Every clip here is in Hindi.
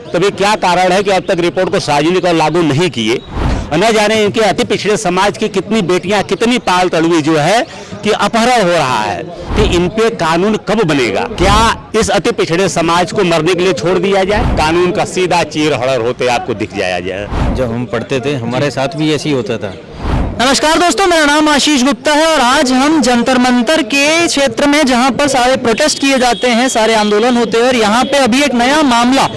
तभी क्या कारण है कि अब तक रिपोर्ट को सार्वजनिक और लागू नहीं किए। न जाने इनके अति पिछड़े समाज की कितनी बेटियां, कितनी पाल तड़वी जो है कि अपहरण हो रहा है, कि इन पे कानून कब बनेगा? क्या इस अति पिछड़े समाज को मरने के लिए छोड़ दिया जाए? कानून का सीधा चीर हड़र होते आपको दिख जाया जाए। जब हम पढ़ते थे हमारे साथ भी ऐसे ही होता था। नमस्कार दोस्तों, मेरा नाम आशीष गुप्ता है और आज हम जंतर मंतर के क्षेत्र में जहां पर सारे प्रोटेस्ट किए जाते हैं, सारे आंदोलन होते हैं और यहां पे अभी एक नया मामला,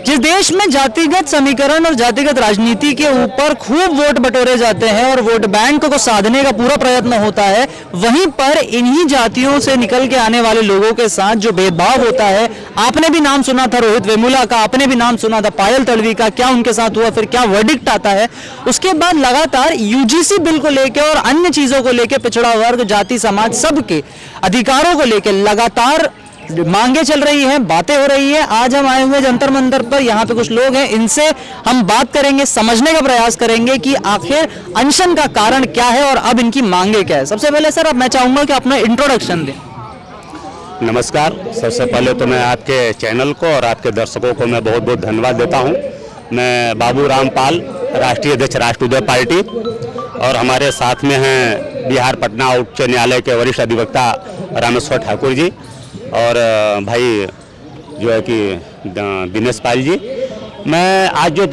जिस देश में जातिगत समीकरण और जातिगत राजनीति के ऊपर खूब वोट बटोरे जाते हैं और वोट बैंक को साधने का पूरा प्रयत्न होता है, वहीं पर इन्हीं जातियों से निकल के आने वाले लोगों के साथ जो भेदभाव होता है। आपने भी नाम सुना था रोहित वेमुला का, आपने भी नाम सुना था पायल तड़वी का, क्या उनके साथ हुआ, फिर क्या वर्डिक्ट आता है। उसके बाद लगातार यूजीसी बिल को लेकर और अन्य चीजों को लेकर पिछड़ा वर्ग, जाति समाज, सबके अधिकारों को लेकर लगातार मांगे चल रही हैं, बातें हो रही है। आज हम आए हुए जंतर मंतर पर, यहाँ पे कुछ लोग हैं, इनसे हम बात करेंगे, समझने का प्रयास करेंगे कि आखिर अनशन का कारण क्या है और अब इनकी मांगे क्या है। सबसे पहले सर, अब मैं चाहूंगा कि अपना इंट्रोडक्शन दें। नमस्कार। सबसे पहले तो मैं आपके चैनल को और आपके दर्शकों को मैं बहुत बहुत धन्यवाद देता हूं। मैं बाबू रामपाल, राष्ट्रीय अध्यक्ष राष्ट्रवादी पार्टी, और हमारे साथ में हैं बिहार पटना उच्च न्यायालय के वरिष्ठ अधिवक्ता रामेश्वर ठाकुर जी और भाई जो है कि दिनेश पाल जी। मैं आज जो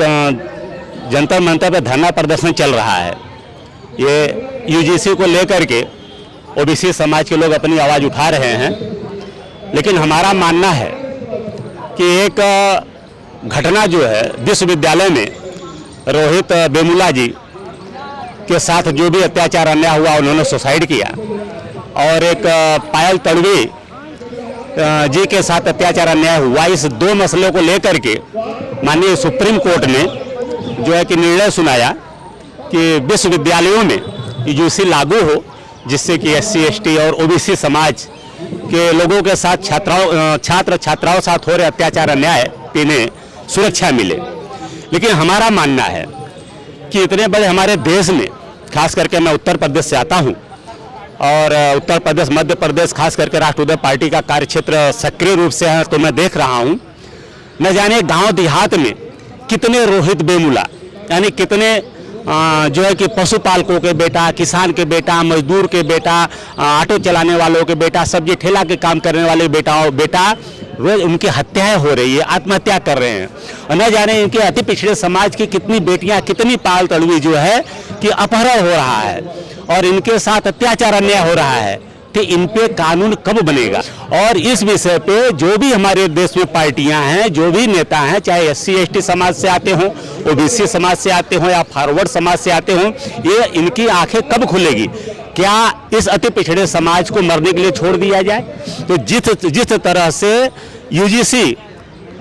जंतर मंतर पर धरना प्रदर्शन चल रहा है, ये यूजीसी को लेकर के ओबीसी समाज के लोग अपनी आवाज़ उठा रहे हैं, लेकिन हमारा मानना है कि एक घटना जो है विश्वविद्यालय में रोहित वेमुला जी के साथ जो भी अत्याचार अन्याय हुआ, उन्होंने सुसाइड किया, और एक पायल तड़वी जी के साथ अत्याचार अन्याय हुआ, इस दो मसलों को लेकर के माननीय सुप्रीम कोर्ट ने जो है कि निर्णय सुनाया कि विश्वविद्यालयों में यूजीसी लागू हो, जिससे कि एससी एसटी और ओबीसी समाज के लोगों के साथ छात्र छात्राओं साथ हो रहे अत्याचार अन्याय इन्हें सुरक्षा मिले। लेकिन हमारा मानना है कि इतने बड़े हमारे देश में, खास करके मैं उत्तर प्रदेश से आता हूँ और उत्तर प्रदेश, मध्य प्रदेश, खास करके राष्ट्रवादी पार्टी का कार्यक्षेत्र सक्रिय रूप से है, तो मैं देख रहा हूँ न जाने गांव देहात में कितने रोहित वेमुला, यानी कितने जो है कि पशुपालकों के बेटा, किसान के बेटा, मजदूर के बेटा, ऑटो चलाने वालों के बेटा, सब्जी ठेला के काम करने वाले बेटा रोज उनकी हत्याएं हो रही है, आत्महत्या कर रहे हैं। और न जाने इनके अति पिछड़े समाज की कितनी बेटियां, कितनी पाल तड़वी जो है कि अपहरण हो रहा है और इनके साथ अत्याचार अन्याय हो रहा है, कि इन पे कानून कब बनेगा। और इस विषय पे जो भी हमारे देश में पार्टियां हैं, जो भी नेता हैं, चाहे एससी एसटी समाज से आते हों, ओबीसी समाज से आते हों या फॉरवर्ड समाज से आते हों, ये इनकी आंखें कब खुलेगी? क्या इस अति पिछड़े समाज को मरने के लिए छोड़ दिया जाए? तो जिस तरह से यूजीसी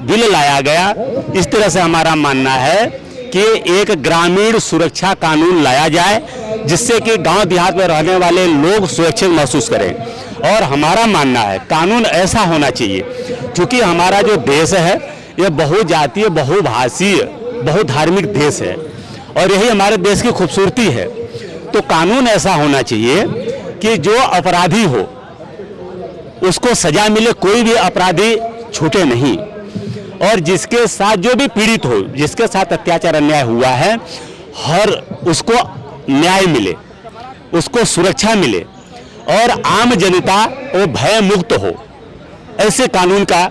बिल लाया गया, इस तरह से हमारा मानना है कि एक ग्रामीण सुरक्षा कानून लाया जाए, जिससे कि गांव देहात में रहने वाले लोग सुरक्षित महसूस करें। और हमारा मानना है कानून ऐसा होना चाहिए, क्योंकि हमारा जो देश है ये बहुजातीय, बहुभाषीय, बहुधार्मिक देश है और यही हमारे देश की खूबसूरती है। तो कानून ऐसा होना चाहिए कि जो अपराधी हो उसको सजा मिले, कोई भी अपराधी छूटे नहीं, और जिसके साथ जो भी पीड़ित हो, जिसके साथ अत्याचार अन्याय हुआ है, हर उसको न्याय मिले, उसको सुरक्षा मिले और आम जनता वो भय मुक्त हो। ऐसे कानून का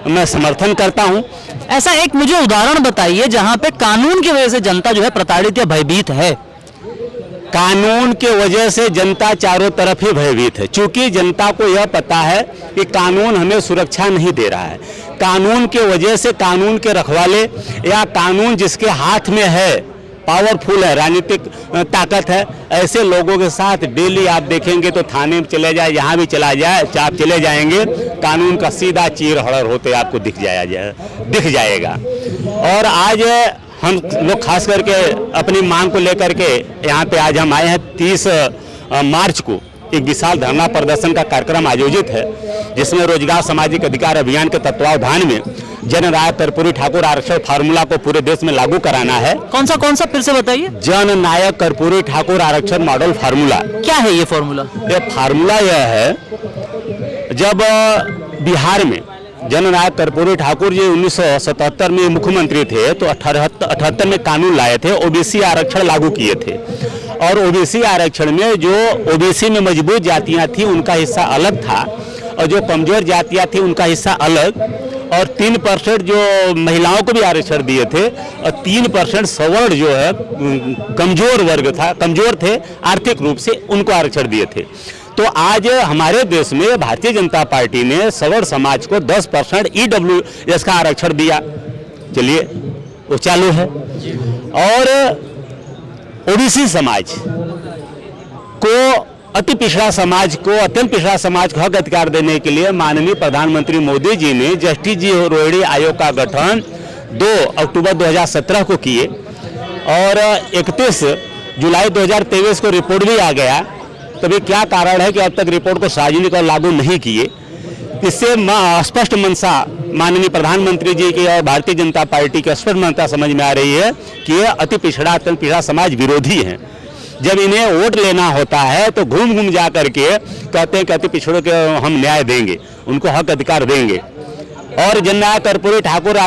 मैं समर्थन करता हूं। ऐसा एक मुझे उदाहरण बताइए जहां पे कानून की वजह से जनता जो है प्रताड़ित या भयभीत है। कानून के वजह से जनता चारों तरफ ही भयभीत है, क्योंकि जनता को यह पता है कि कानून हमें सुरक्षा नहीं दे रहा है। कानून के वजह से कानून के रखवाले या कानून जिसके हाथ में है, पावरफुल है, राजनीतिक ताकत है, ऐसे लोगों के साथ डेली आप देखेंगे तो थाने में चले जाए, यहाँ भी चला जाए, आप चले जाएंगे, कानून का सीधा चीर हड़र होते आपको दिख जाएगा। और आज हम लोग खास करके अपनी मांग को लेकर के यहाँ पे आज हम आए हैं। 30 मार्च को एक विशाल धरना प्रदर्शन का कार्यक्रम आयोजित है, जिसमें रोजगार सामाजिक अधिकार अभियान के तत्वावधान में जन नायक कर्पूरी ठाकुर आरक्षण फार्मूला को पूरे देश में लागू कराना है। कौन सा फिर से बताइए। जन नायक कर्पूरी ठाकुर आरक्षण मॉडल फार्मूला। क्या है ये फार्मूला? ये फार्मूला यह है, जब बिहार में जननायक कर्पूरी ठाकुर जी 1977 में मुख्यमंत्री थे, तो 78 में कानून लाए थे, ओबीसी आरक्षण लागू किए थे। और ओबीसी आरक्षण में जो ओबीसी में मजबूत जातियां थी उनका हिस्सा अलग था, और जो कमजोर जातियां थी उनका हिस्सा अलग, और 3% जो महिलाओं को भी आरक्षण दिए थे, और 3% सवर्ण जो है कमजोर वर्ग था, कमजोर थे आर्थिक रूप से, उनको आरक्षण दिए थे। तो आज हमारे देश में भारतीय जनता पार्टी ने सवर्ण समाज को 10% EWS का आरक्षण दिया। चलिए वो चालू है। और ओबीसी समाज को, अति पिछड़ा समाज को, अत्यंत पिछड़ा समाज को हक अधिकार देने के लिए माननीय प्रधानमंत्री मोदी जी ने जस्टिस जी रोहिणी आयोग का गठन 2 अक्टूबर 2017 को किए, और 31 जुलाई 2023 को रिपोर्ट भी आ गया। तभी क्या कारण है कि अब तक रिपोर्ट को सार्वजनिक और लागू नहीं किए? इससे स्पष्ट मंशा माननीय प्रधानमंत्री जी की और भारतीय जनता पार्टी की स्पष्ट मंशा समझ में आ रही है कि ये अति पिछड़ा, अत्यंत पिछड़ा समाज विरोधी हैं। जब इन्हें वोट लेना होता है तो घूम घूम जा करके कहते हैं कि अति पिछड़ों के हम न्याय देंगे, उनको हक अधिकार देंगे, और जननायक कर्पूरी ठाकुर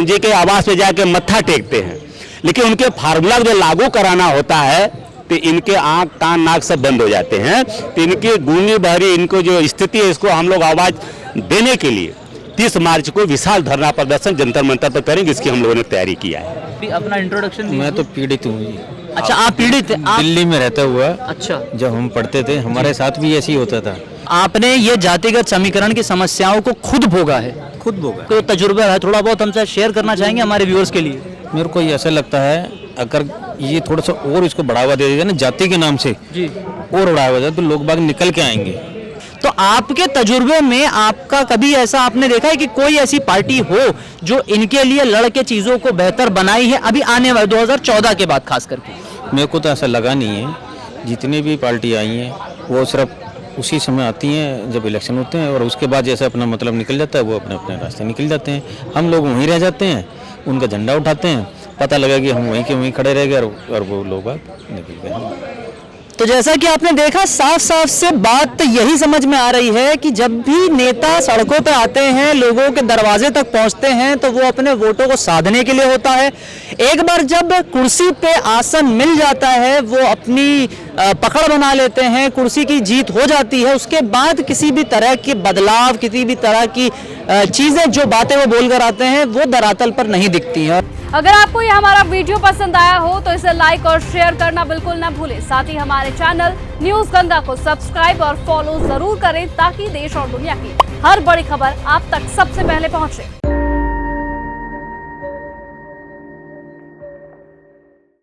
जी के आवास पे जाके मत्था टेकते हैं। लेकिन उनके फार्मूला जो लागू कराना होता है तो इनके आंख कान नाक सब बंद हो जाते हैं। तो इनकी गूंगी बहरी इनको जो स्थिति है, इसको हम लोग आवाज देने के लिए 30 मार्च को विशाल धरना प्रदर्शन जंतर मंतर पर करेंगे, इसकी हम लोगों ने तैयारी किया है। अपना इंट्रोडक्शन। मैं तो पीड़ित हूँ जी। अच्छा, आप पीड़ित हैं? आप दिल्ली में रहता हुआ, अच्छा, जब हम पढ़ते थे हमारे साथ भी ऐसे ही होता था। आपने ये जातिगत समीकरण की समस्याओं को खुद भोगा है? खुद भोगा। तो तजुर्बा है, थोड़ा बहुत हमसे शेयर करना चाहेंगे हमारे व्यूअर्स के लिए? मेरे को ऐसा लगता है अगर ये थोड़ा सा और इसको बढ़ावा दे देगा ना जाति के नाम से जी, और बढ़ावा दे तो लोग बाग निकल के आएंगे। तो आपके तजुर्बे में आपका कभी ऐसा आपने देखा है कि कोई ऐसी पार्टी हो जो इनके लिए लड़ के चीजों को बेहतर बनाई है अभी आने वाले 2014 के बाद खास करके? मेरे को तो ऐसा लगा नहीं है। जितनी भी पार्टी आई हैं वो सिर्फ उसी समय आती हैं जब इलेक्शन होते हैं, और उसके बाद जैसे अपना मतलब निकल जाता है वो अपने अपने रास्ते निकल जाते हैं। हम लोग वहीं रह जाते हैं, उनका झंडा उठाते हैं, पता लगा कि हम वहीं के वहीं खड़े रह गए और वो लोग निकल गए। तो जैसा कि आपने देखा, साफ साफ से बात तो यही समझ में आ रही है कि जब भी नेता सड़कों पर आते हैं, लोगों के दरवाजे तक पहुंचते हैं, तो वो अपने वोटों को साधने के लिए होता है। एक बार जब कुर्सी पे आसन मिल जाता है, वो अपनी पकड़ बना लेते हैं, कुर्सी की जीत हो जाती है, उसके बाद किसी भी तरह के बदलाव, किसी भी तरह की चीजें, जो बातें वो बोलकर आते हैं, वो धरातल पर नहीं दिखती है। अगर आपको ये हमारा वीडियो पसंद आया हो तो इसे लाइक और शेयर करना बिल्कुल न भूलें। साथ ही हमारे चैनल न्यूज गंगा को सब्सक्राइब और फॉलो जरूर करें ताकि देश और दुनिया की हर बड़ी खबर आप तक सबसे पहले पहुंचे।